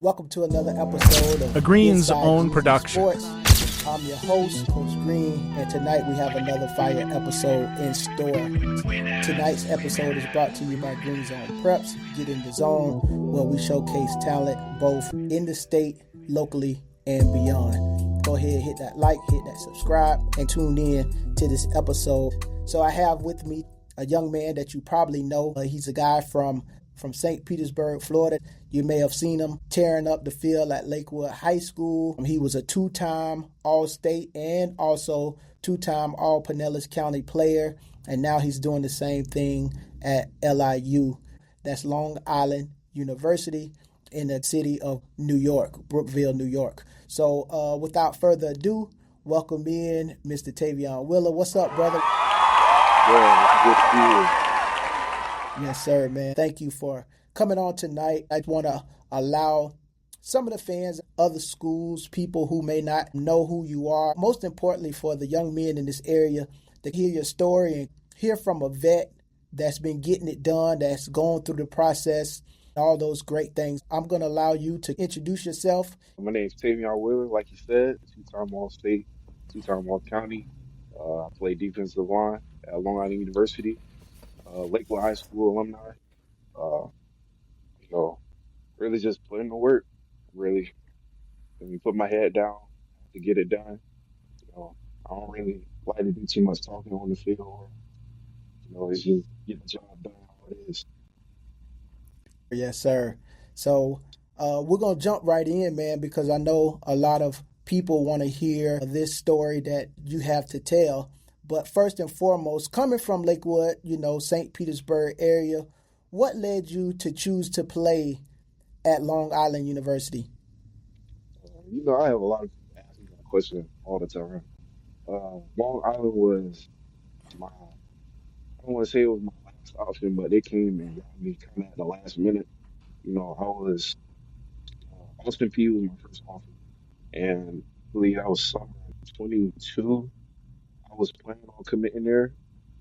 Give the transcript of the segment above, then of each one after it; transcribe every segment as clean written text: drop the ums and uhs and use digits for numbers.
Welcome to another episode of A Green's Own production. Sports. I'm your host, Coach Green, and tonight we have another fire episode in store. Tonight's episode is brought to you by Green's Own Preps. Get in the zone where we showcase talent both in the state, locally, and beyond. Go ahead, hit that like, hit that subscribe, and tune in to this episode. So I have with me a young man that you probably know. He's a guy from St. Petersburg, Florida. You may have seen him tearing up the field at Lakewood High School. He was a two-time All-State and also two-time All-Pinellas County player, and now he's doing the same thing at LIU. That's Long Island University in the city of New York, Brookville, New York. So without further ado, welcome in Mr. Taveon Wheeler. What's up, brother? Yeah, good to be here. Yes, sir, man. Thank you for coming on tonight. I want to allow some of the fans, other schools, people who may not know who you are, most importantly for the young men in this area, to hear your story and hear from a vet that's been getting it done, that's going through the process, all those great things. I'm going to allow you to introduce yourself. My name's Taveon Wheeler, like you said, two-time All-State, two-time All-County. I play defensive line at Long Island University. Lakewood High School alumni. Really just putting the work. Really, when you put my head down to get it done. I don't really like to do too much talking on the field. It's just get the job done how it is. Yes, sir. So we're going to jump right in, man, because I know a lot of people want to hear this story that you have to tell. But first and foremost, coming from Lakewood, St. Petersburg area, what led you to choose to play at Long Island University? I have a lot of people ask me that question all the time. Long Island was I don't want to say it was my last option, but they came and got me kind of at the last minute. Austin P was my first offer. And I believe that was summer 22. I was planning on committing there.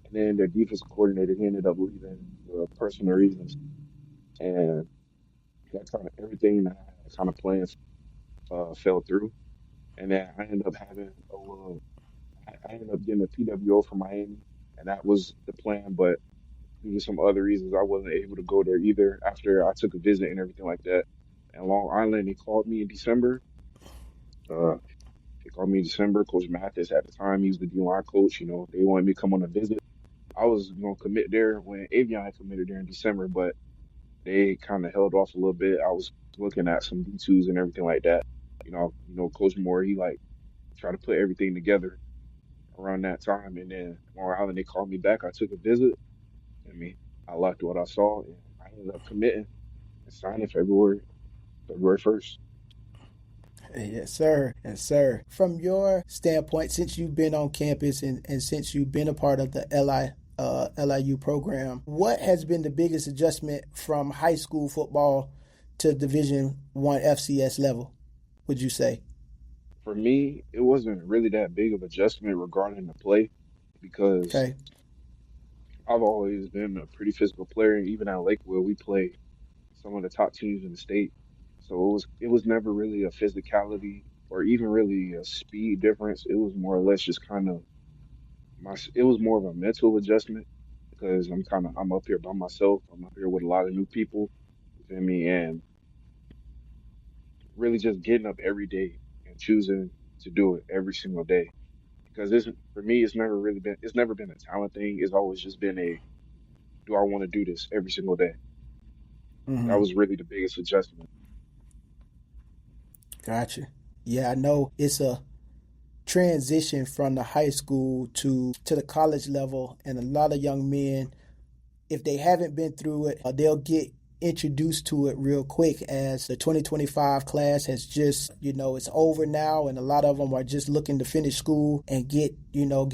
And then their defensive coordinator, he ended up leaving for personal reasons. And that kind of everything that I had kind of planned fell through. And then I ended up I ended up getting a PWO from Miami. And that was the plan. But due to some other reasons, I wasn't able to go there either after I took a visit and everything like that. And Long Island, they called me in December. They called me in December. Coach Mathis at the time, he was the D-line coach. They wanted me to come on a visit. I was going to commit there when Avion had committed there in December, but they kind of held off a little bit. I was looking at some D2s and everything like that. Coach Moore, he tried to put everything together around that time. And then Long Island, they called me back. I took a visit. I liked what I saw, and I ended up committing and signing February 1st. Yes, sir. Yes, sir. From your standpoint, since you've been on campus and since you've been a part of the LIU program, what has been the biggest adjustment from high school football to Division I FCS level, would you say? For me, it wasn't really that big of adjustment regarding the play because I've always been a pretty physical player. Even at Lakewood, we play some of the top teams in the state. So it was never really a physicality or even really a speed difference. It was more or less just kind of it was more of a mental adjustment because I'm up here by myself. I'm up here with a lot of new people, you feel me? And really just getting up every day and choosing to do it every single day. Because for me, it's never been a talent thing. It's always just been do I want to do this every single day? Mm-hmm. That was really the biggest adjustment. Gotcha. Yeah, I know it's a transition from the high school to the college level, and a lot of young men, if they haven't been through it, they'll get introduced to it real quick as the 2025 class has just, it's over now, and a lot of them are just looking to finish school and get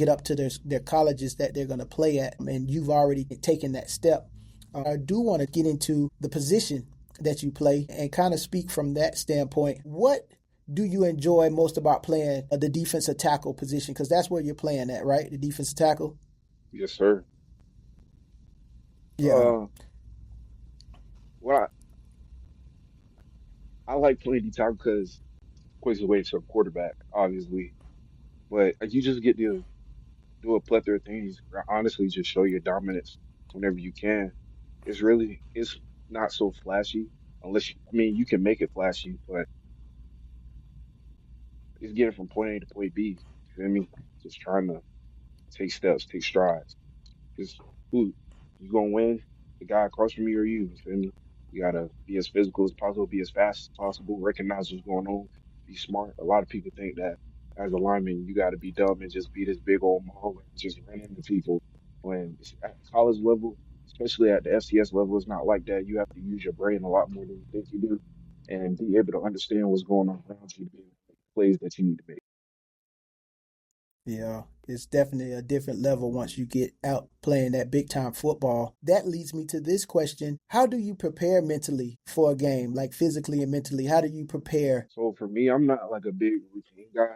up to their colleges that they're going to play at, and you've already taken that step. I do want to get into the position that you play and kind of speak from that standpoint. What do you enjoy most about playing the defensive tackle position? Because that's where you're playing at, right? The defensive tackle? Yes, sir. Yeah. I like playing D tackle because quickest way to a quarterback, obviously. But you just get to do a plethora of things. Honestly, just show your dominance whenever you can. It's not so flashy unless I mean you can make it flashy, but it's getting from point A to point B. You feel me? Just trying to take steps, take strides. Because who you gonna win? The guy across from you or you? You feel me? You gotta be as physical as possible, be as fast as possible, recognize what's going on, be smart. A lot of people think that as a lineman, you gotta be dumb and just be this big old maul and just run into people. When it's at college level, especially at the FCS level, it's not like that. You have to use your brain a lot more than you think you do, and be able to understand what's going on around you to be able to make the plays that you need to make. Yeah, it's definitely a different level once you get out playing that big time football. That leads me to this question. How do you prepare mentally for a game, like physically and mentally? How do you prepare? So for me, I'm not like a big routine guy.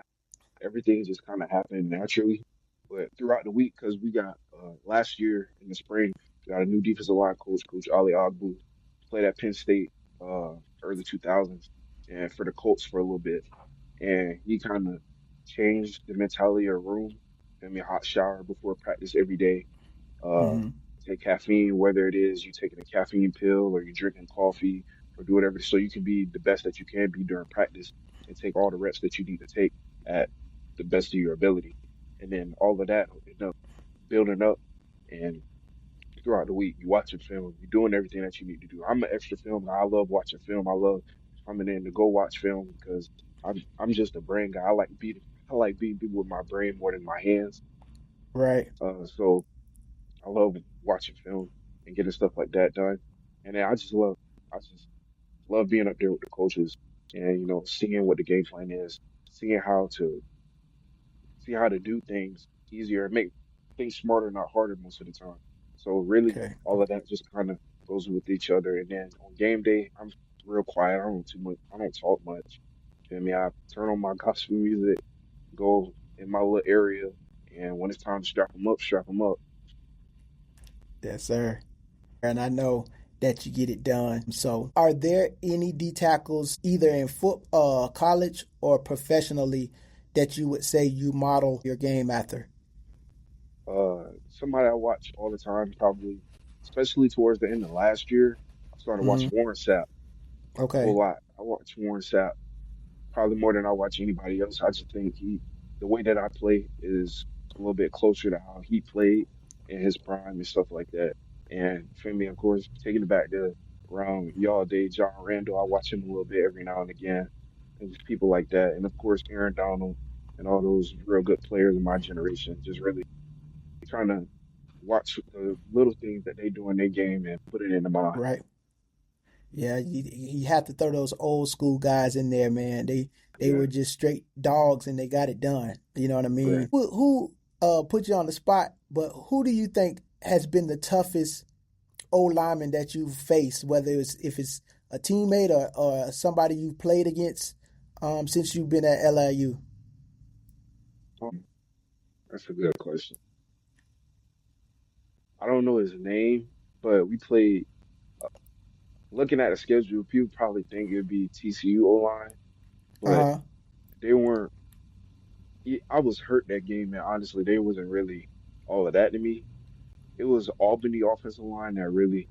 Everything just kind of happened naturally. But throughout the week, because we got last year in the spring, we got a new defensive line coach, Coach Ali Agbu, played at Penn State early 2000s and for the Colts for a little bit. And he kind of changed the mentality of the room. I mean, hot shower before practice every day. Uh, Hmm. take caffeine, whether it is you taking a caffeine pill or you drinking coffee or do whatever, so you can be the best that you can be during practice and take all the reps that you need to take at the best of your ability. And then all of that will end up building up. And throughout the week, you watching film, you're doing everything that you need to do. I'm an extra film guy. I love watching film. I love coming in to go watch film because I'm just a brain guy. I like beating people with my brain more than my hands. Right. So I love watching film and getting stuff like that done. And then I just love being up there with the coaches and seeing what the game plan is, seeing how to do things easier, make things smarter, not harder most of the time. So really, Okay. all of that just kind of goes with each other. And then on game day, I'm real quiet. I don't too much. I don't talk much. I mean, I turn on my gospel music, go in my little area, and when it's time to strap them up. Yes, sir. And I know that you get it done. So, are there any D tackles either in college or professionally that you would say you model your game after? Somebody I watch all the time, probably, especially towards the end of last year, I started Hmm. watching Warren Sapp a Okay. whole lot. I watch Warren Sapp probably more than I watch anybody else. I just think the way that I play is a little bit closer to how he played in his prime and stuff like that. And for me, of course, taking it back to around y'all day, John Randall, I watch him a little bit every now and again, and just people like that. And of course, Aaron Donald and all those real good players in my generation, just really trying to watch the little things that they do in their game and put it into mine. Right. Yeah, you have to throw those old school guys in there, man. They Yeah. were just straight dogs and they got it done. You know what I Yeah. mean? Who put you on the spot, but who do you think has been the toughest old lineman that you've faced, whether it's if it's a teammate or somebody you've played against since you've been at LIU? That's a good question. I don't know his name, but we played. Looking at the schedule, people probably think it'd be TCU O line, but Uh-huh. they weren't. I was hurt that game, and honestly, they wasn't really all of that to me. It was Albany offensive line that really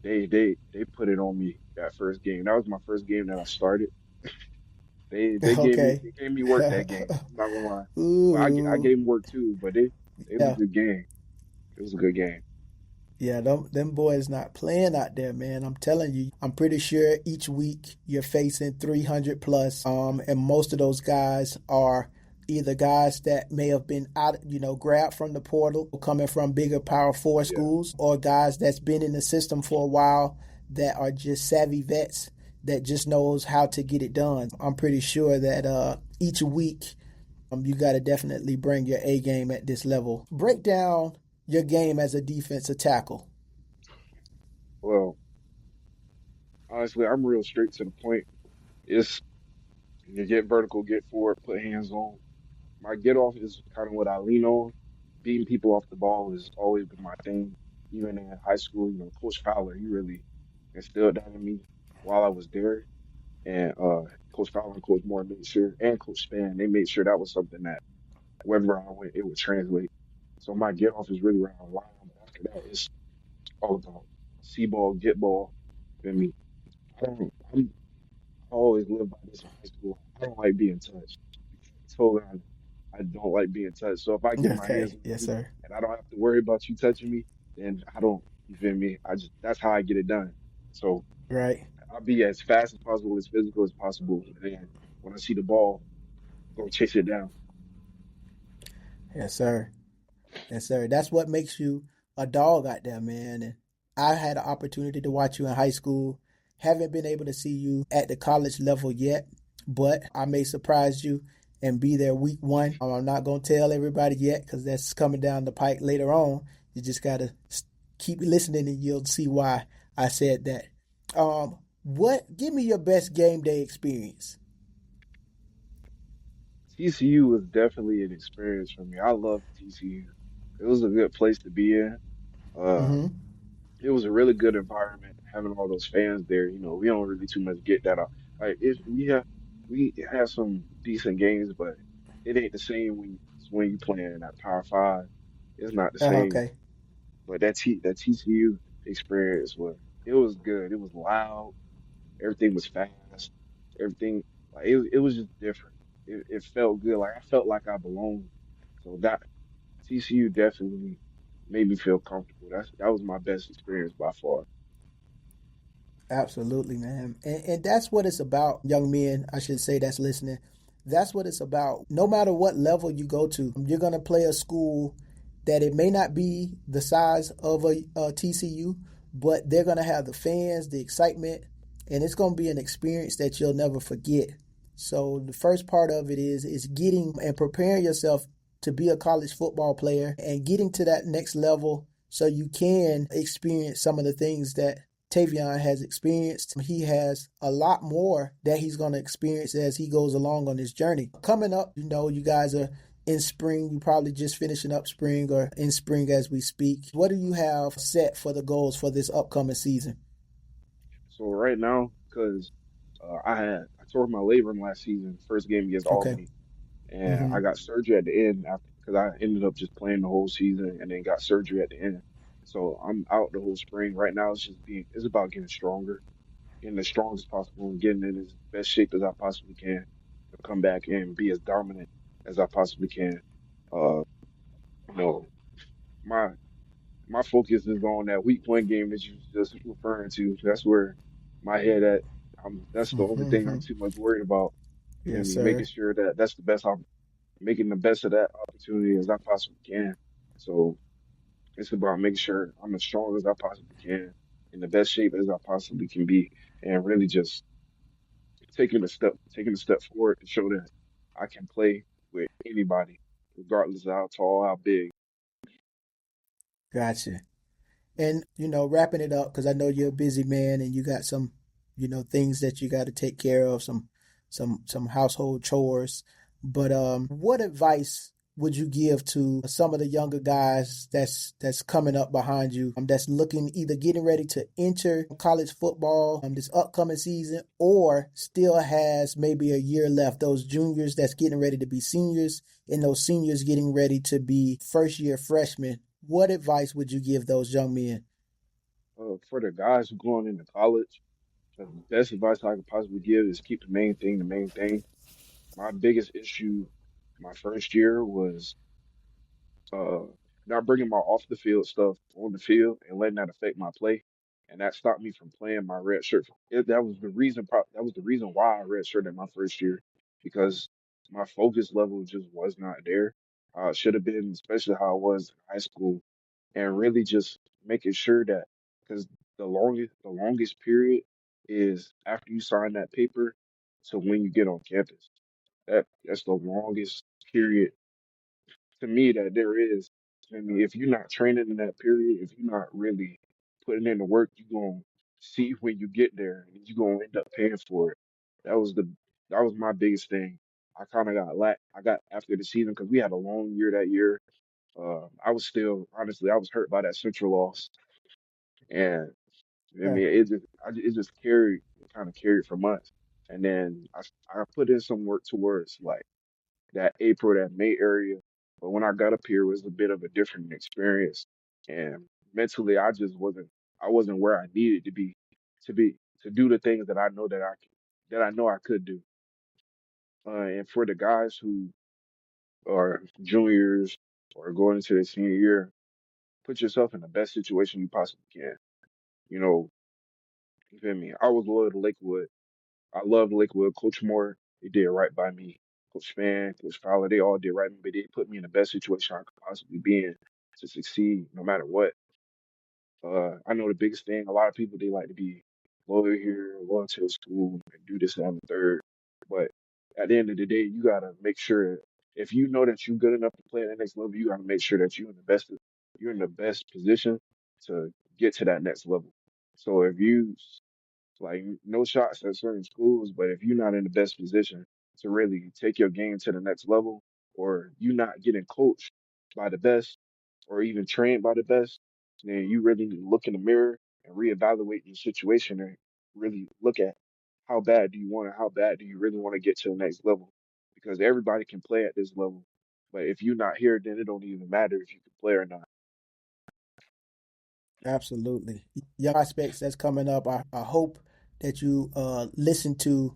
they put it on me that first game. That was my first game that I started. Okay. They gave me work that game. I'm not gonna lie. Well, I Ooh. gave them work too, but it was a Yeah. good game. It was a good game. Yeah, them boys not playing out there, man. I'm telling you. I'm pretty sure each week you're facing 300 plus, and most of those guys are either guys that may have been out, grabbed from the portal, coming from bigger Power Four Yeah. schools, or guys that's been in the system for a while that are just savvy vets that just knows how to get it done. I'm pretty sure that each week you got to definitely bring your A game at this level. Break down your game as a defensive tackle. Well, honestly, I'm real straight to the point. It's you get vertical, get forward, put hands on. My get off is kind of what I lean on. Beating people off the ball has always been my thing. Even in high school, Coach Fowler, he really instilled that in me while I was there. And Coach Fowler and Coach Moore made sure, and Coach Span, they made sure that was something that wherever I went, it would translate. So my get off is really around line. But after that, it's all about see ball, get ball. I mean, I always lived by this in high school. I don't like being touched. So I don't like being touched. So if I get my hands Okay. on Yes, you sir. and I don't have to worry about you touching me, then I don't. You feel me? I just that's how I get it done. So Right. I'll be as fast as possible, as physical as possible, and then when I see the ball, go chase it down. Yes, sir. Yes, sir. That's what makes you a dog out there, man. And I had an opportunity to watch you in high school. Haven't been able to see you at the college level yet, but I may surprise you and be there week one. I'm not going to tell everybody yet because that's coming down the pike later on. You just got to keep listening and you'll see why I said that. Give me your best game day experience? TCU was definitely an experience for me. I loved TCU. It was a good place to be in. Uh, Mm-hmm. it was a really good environment having all those fans there. You know, we don't really too much get that. Like if we have some decent games, but it ain't the same when you playing at Power Five. It's not the same. Okay. But that TCU experience was good. It was loud. Everything was fast. Everything like it was just different. It felt good. Like I felt like I belonged. So that TCU definitely made me feel comfortable. That was my best experience by far. Absolutely, man. And that's what it's about, young men, I should say, that's listening. That's what it's about. No matter what level you go to, you're going to play a school that it may not be the size of a TCU, but they're going to have the fans, the excitement, and it's going to be an experience that you'll never forget. So the first part of it is getting and preparing yourself to be a college football player and getting to that next level so you can experience some of the things that Taveon has experienced. He has a lot more that he's going to experience as he goes along on his journey. Coming up, you guys are in spring. You probably just finishing up spring or in spring as we speak. What do you have set for the goals for this upcoming season? So right now, because I tore my labrum last season, first game against Okay. Albany, and Mm-hmm. I got surgery at the end after because I ended up just playing the whole season and then got surgery at the end. So I'm out the whole spring. Right now, it's about getting stronger, getting as strong as possible, and getting in as best shape as I possibly can to come back and be as dominant as I possibly can. Uh, you know, my my focus is on that week one game that you just referring to. That's where my head at. That's the only thing Mm-hmm. I'm too much worried about. You feel Yes, me? Making sir. sure that that's the best. I'm making the best of that opportunity as I possibly can. So it's about making sure I'm as strong as I possibly can, in the best shape as I possibly can be, and really just taking a step forward to show that I can play with anybody, regardless of how tall, how big. Gotcha. And wrapping it up because I know you're a busy man and you got some, things that you got to take care of, some household chores. But what advice would you give to some of the younger guys that's coming up behind you, that's looking either getting ready to enter college football this upcoming season or still has maybe a year left? Those juniors that's getting ready to be seniors and those seniors getting ready to be first year freshmen. What advice would you give those young men? For the guys who going into college, the best advice I could possibly give is keep the main thing the main thing. My biggest issue my first year was uh, not bringing my off the field stuff on the field and letting that affect my play, and that stopped me from playing my red shirt. That was the reason. That was the reason why I red shirted my first year because my focus level just was not there. Should have been, especially how I was in high school, and really just making sure that because the longest period is after you sign that paper to when you get on campus. That's the longest period to me that there is. I mean, if you're not training in that period, if you're not really putting in the work, you're gonna see when you get there, and you're gonna end up paying for it. That was the that was my biggest thing. I kind of got I got after the season because we had a long year that year. I was still honestly I was hurt by that central loss, and I Yeah. mean it just carried it kind of carried for months. And then I put in some work towards like that April, that May area. But when I got up here, it was a bit of a different experience. And mentally, I wasn't where I needed to be, to do the things that I know that I know I could do. And for the guys who are juniors or going into their senior year, put yourself in the best situation you possibly can. You know, you feel me? I was loyal to Lakewood. I loved Lakewood. Coach Moore, they did right by me. Coach Span, Coach Fowler, they all did right by me. But they put me in the best situation I could possibly be in to succeed no matter what. I know the biggest thing, a lot of people, they like to be loyal here, loyal to the school, and do this, that, and the third. But at the end of the day, you got to make sure if you know that you're good enough to play at the next level, you got to make sure that you're in the best position to get to that next level. So if you like no shots at certain schools, but if you're not in the best position to really take your game to the next level, or you not getting coached by the best, or even trained by the best, then you really need to look in the mirror and reevaluate your situation and really look at how bad do you want it, how bad do you really want to get to the next level? Because everybody can play at this level, but if you're not here, then it don't even matter if you can play or not. Absolutely. Young prospects that's coming up, I hope that you listen to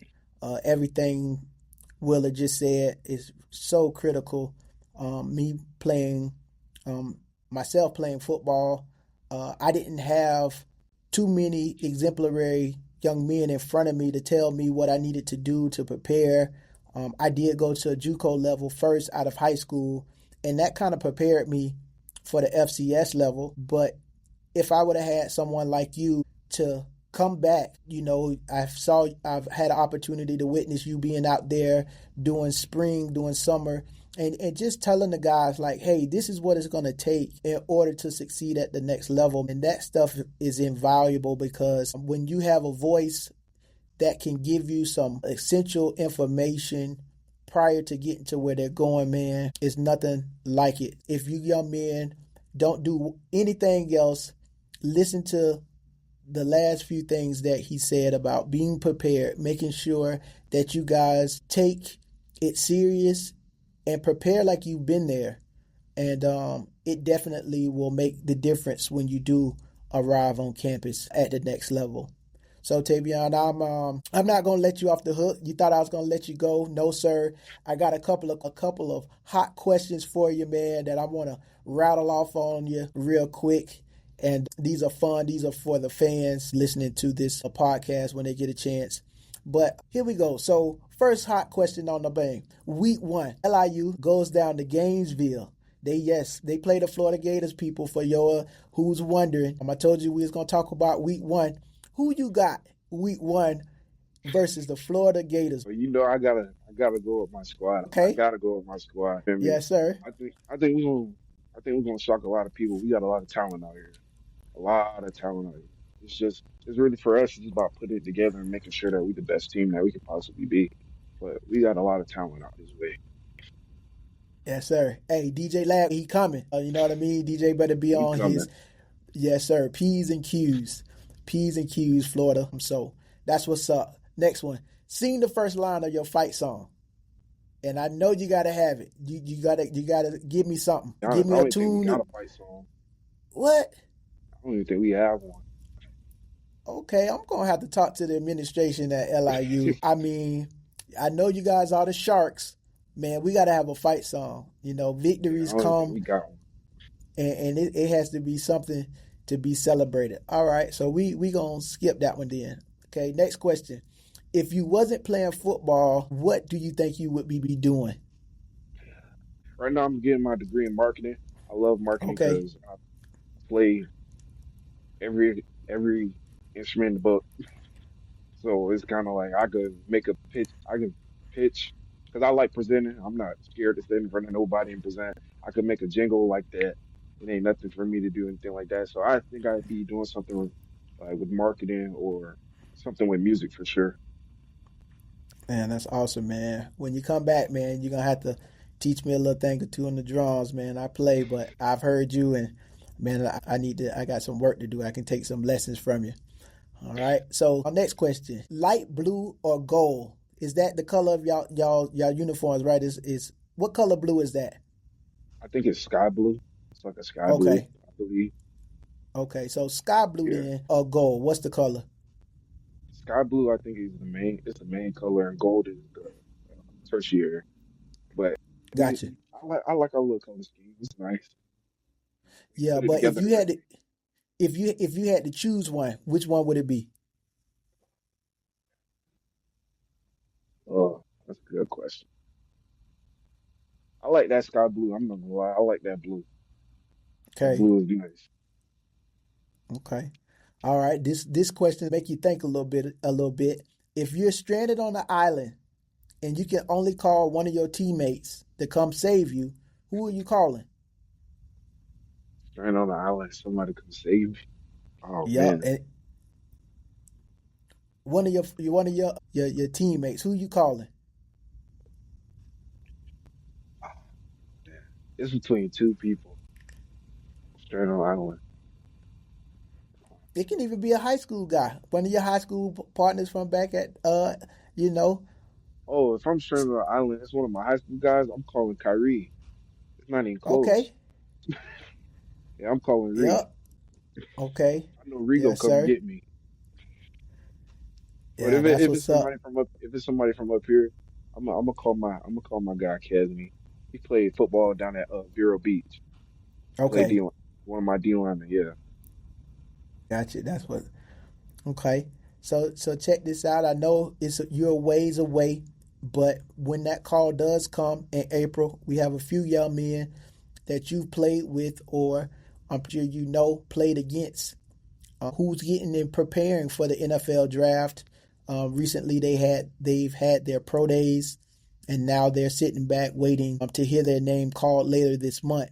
everything Willa just said is so critical. Me playing, um, myself playing football, I didn't have too many exemplary young men in front of me to tell me what I needed to do to prepare. I did go to a JUCO level first out of high school, and that kind of prepared me for the FCS level. But if I would have had someone like you to come back, I've had an opportunity to witness you being out there doing spring, doing summer, and just telling the guys like, hey, this is what it's going to take in order to succeed at the next level. And that stuff is invaluable because when you have a voice that can give you some essential information prior to getting to where they're going, man, it's nothing like it. If you young men don't do anything else, listen to the last few things that he said about being prepared, making sure that you guys take it serious and prepare like you've been there. And it definitely will make the difference when you do arrive on campus at the next level. So Taveon, I'm not gonna let you off the hook. You thought I was gonna let you go? No, sir. I got a couple of hot questions for you, man, that I want to rattle off on you real quick. And these are fun. These are for the fans listening to this podcast when they get a chance. But here we go. So first hot question on the bang. Week 1, LIU goes down to Gainesville. They play the Florida Gators, people, for your who's wondering. I told you we was going to talk about week 1. Who you got week 1 versus the Florida Gators? But I gotta go with my squad. I Okay. gotta go with my squad. Feel me? Yes, sir. I think we're gonna shock a lot of people. We got a lot of talent out here. A lot of talent out here. It's really for us. It's just about putting it together and making sure that we the best team that we could possibly be. But we got a lot of talent out this way. Yes, sir. Hey, DJ Lab, he coming. You know what I mean? DJ better be He on coming. his, yes, sir, P's and Q's. P's and Q's, Florida. So that's what's up. Next one. Sing the first line of your fight song. And I know you gotta have it. You gotta give me something. I Give me don't a even think we got tune. a fight song. What? I don't even think we have one. Okay, I'm gonna have to talk to the administration at LIU. I mean, I know you guys are the Sharks. Man, we gotta have a fight song. Yeah, I Victories don't even think come, we got one. and it has to be something to be celebrated. All right, so we gonna skip that one then. Okay, next question. If you wasn't playing football, what do you think you would be doing? Right now, I'm getting my degree in marketing. I love marketing Okay, because I play every instrument in the book. So it's kind of like I could make a pitch. I can pitch because I like presenting. I'm not scared to stand in front of nobody and present. I could make a jingle like that. It ain't nothing for me to do anything like that. So I think I'd be doing something with marketing or something with music for sure. man, that's awesome, man. When you come back, man, you're gonna have to teach me a little thing or two on the drums, man. I play, but I've heard you, and man, I need to. I got some work to do. I can take some lessons from you. All right. So our next question: light blue or gold? Is that the color of y'all uniforms? Right? Is what color blue is that? I think it's sky blue. It's like a sky blue, Okay. I believe. Okay. So sky blue Yeah. then or gold? What's the color? Sky blue, I think, is the main. It's the main color, and gold is the tertiary. But Gotcha. I like our little color scheme. It's nice. We Yeah, put it but together right. if you had to choose one, which one would it be? Oh, that's a good question. I like that sky blue. I'm not gonna lie. I like that blue. That Okay. blue is nice. Okay. All right. This question make you think a little bit. If you're stranded on an island and you can only call one of your teammates to come save you, who are you calling? Stranded on the island, somebody come save me. Oh Yeah, man. and one of your teammates. Who you calling? Oh, man. It's between two people. Stranded on the island. It can even be a high school guy, one of your high school partners from back at you know. Oh, if I'm stranded on the island, it's one of my high school guys. I'm calling Kyrie. It's not even close. Okay. Yeah, I'm calling Ree. Yep. Okay. I know Ree gonna Yes, come sir. get me. But Yeah, that's if it's what's up. somebody from up here, I'm gonna call my guy Kesney. He played football down at Vero Beach. He played Okay. D one of my D linemen. Yeah, Gotcha. That's what. Okay. So check this out. I know you're a ways away, but when that call does come in April, we have a few young men that you've played with or I'm sure you know played against who's getting and preparing for the NFL draft. Recently, they've had their pro days, and now they're sitting back waiting to hear their name called later this month.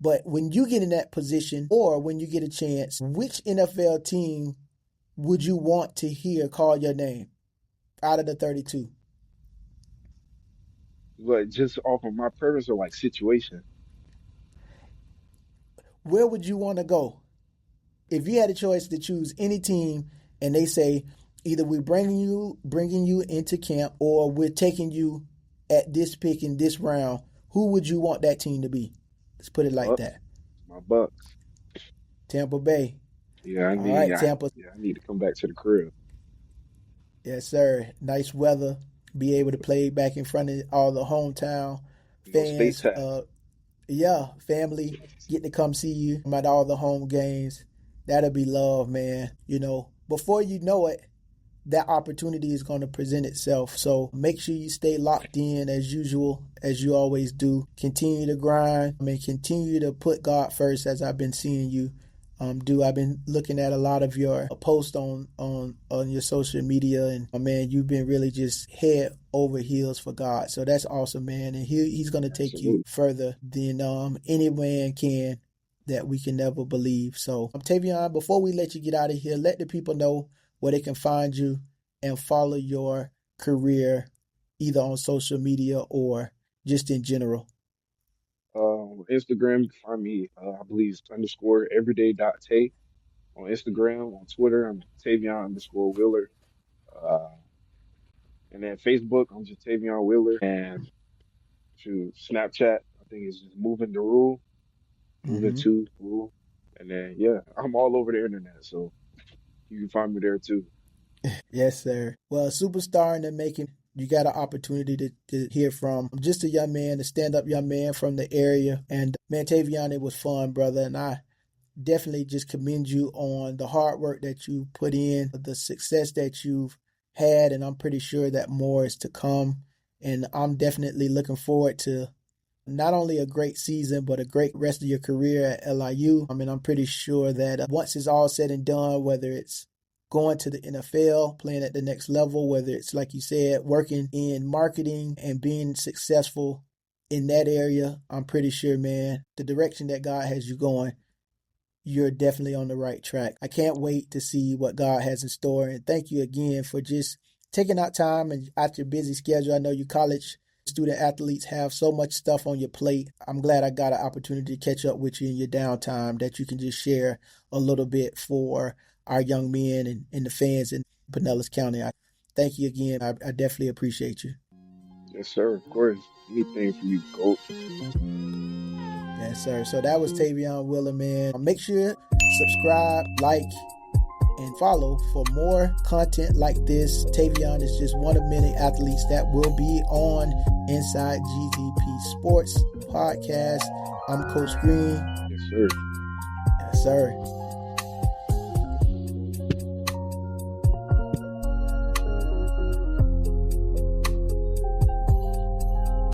But when you get in that position, or when you get a chance, which NFL team would you want to hear call your name out of the 32? but just off of my preference or like situation. Where would you want to go? If you had a choice to choose any team and they say either we're bringing you into camp or we're taking you at this pick in this round, who would you want that team to be? Let's put it like Bucks, that. my Bucks. Tampa Bay. Yeah, All right, Tampa. I need to come back to the crib. Yes, sir. Nice weather. Be able to play back in front of all the hometown No space fans. tag. Yeah, family get to come see you at all the home games. That'll be love, man. Before you know it, that opportunity is going to present itself. So make sure you stay locked in as usual, as you always do. Continue to grind. Continue to put God first, as I've been seeing you do. I've been looking at a lot of your posts on your social media, and man, you've been really just head over heels for God. So that's awesome, man. And he's going to take you Absolutely. further than any man can that we can never believe. So, Taveon, before we let you get out of here, let the people know where they can find you and follow your career either on social media or just in general. Instagram, you can find me. I believe it's underscore everyday.tay on Instagram. On Twitter, I'm Taveon underscore Wheeler. Uh, and then Facebook, I'm just Taveon Wheeler. And to Snapchat, I think it's just moving the rule, moving Mm-hmm. to rule. And then yeah, I'm all over the internet, so you can find me there too. Yes, sir. Well, superstar in the making. You got an opportunity to hear from just a young man, a stand-up young man from the area. And man, Taveon, it was fun, brother. And I definitely just commend you on the hard work that you put in, the success that you've had, and I'm pretty sure that more is to come. And I'm definitely looking forward to not only a great season, but a great rest of your career at LIU. I'm pretty sure that once it's all said and done, whether it's going to the NFL, playing at the next level, whether it's, like you said, working in marketing and being successful in that area, I'm pretty sure, man, the direction that God has you going, you're definitely on the right track. I can't wait to see what God has in store. And thank you again for just taking out time and out your busy schedule. I know you college student athletes have so much stuff on your plate. I'm glad I got an opportunity to catch up with you in your downtime that you can just share a little bit for our young men and the fans in Pinellas County. Thank you again. I definitely appreciate you. Yes, sir. Of course. Anything for you, GOAT. Yes, sir. So that was Taveon Wheeler, man. Make sure subscribe, like, and follow for more content like this. Taveon is just one of many athletes that will be on Inside GZP Sports podcast. I'm Coach Green. Yes, sir. Yes, sir.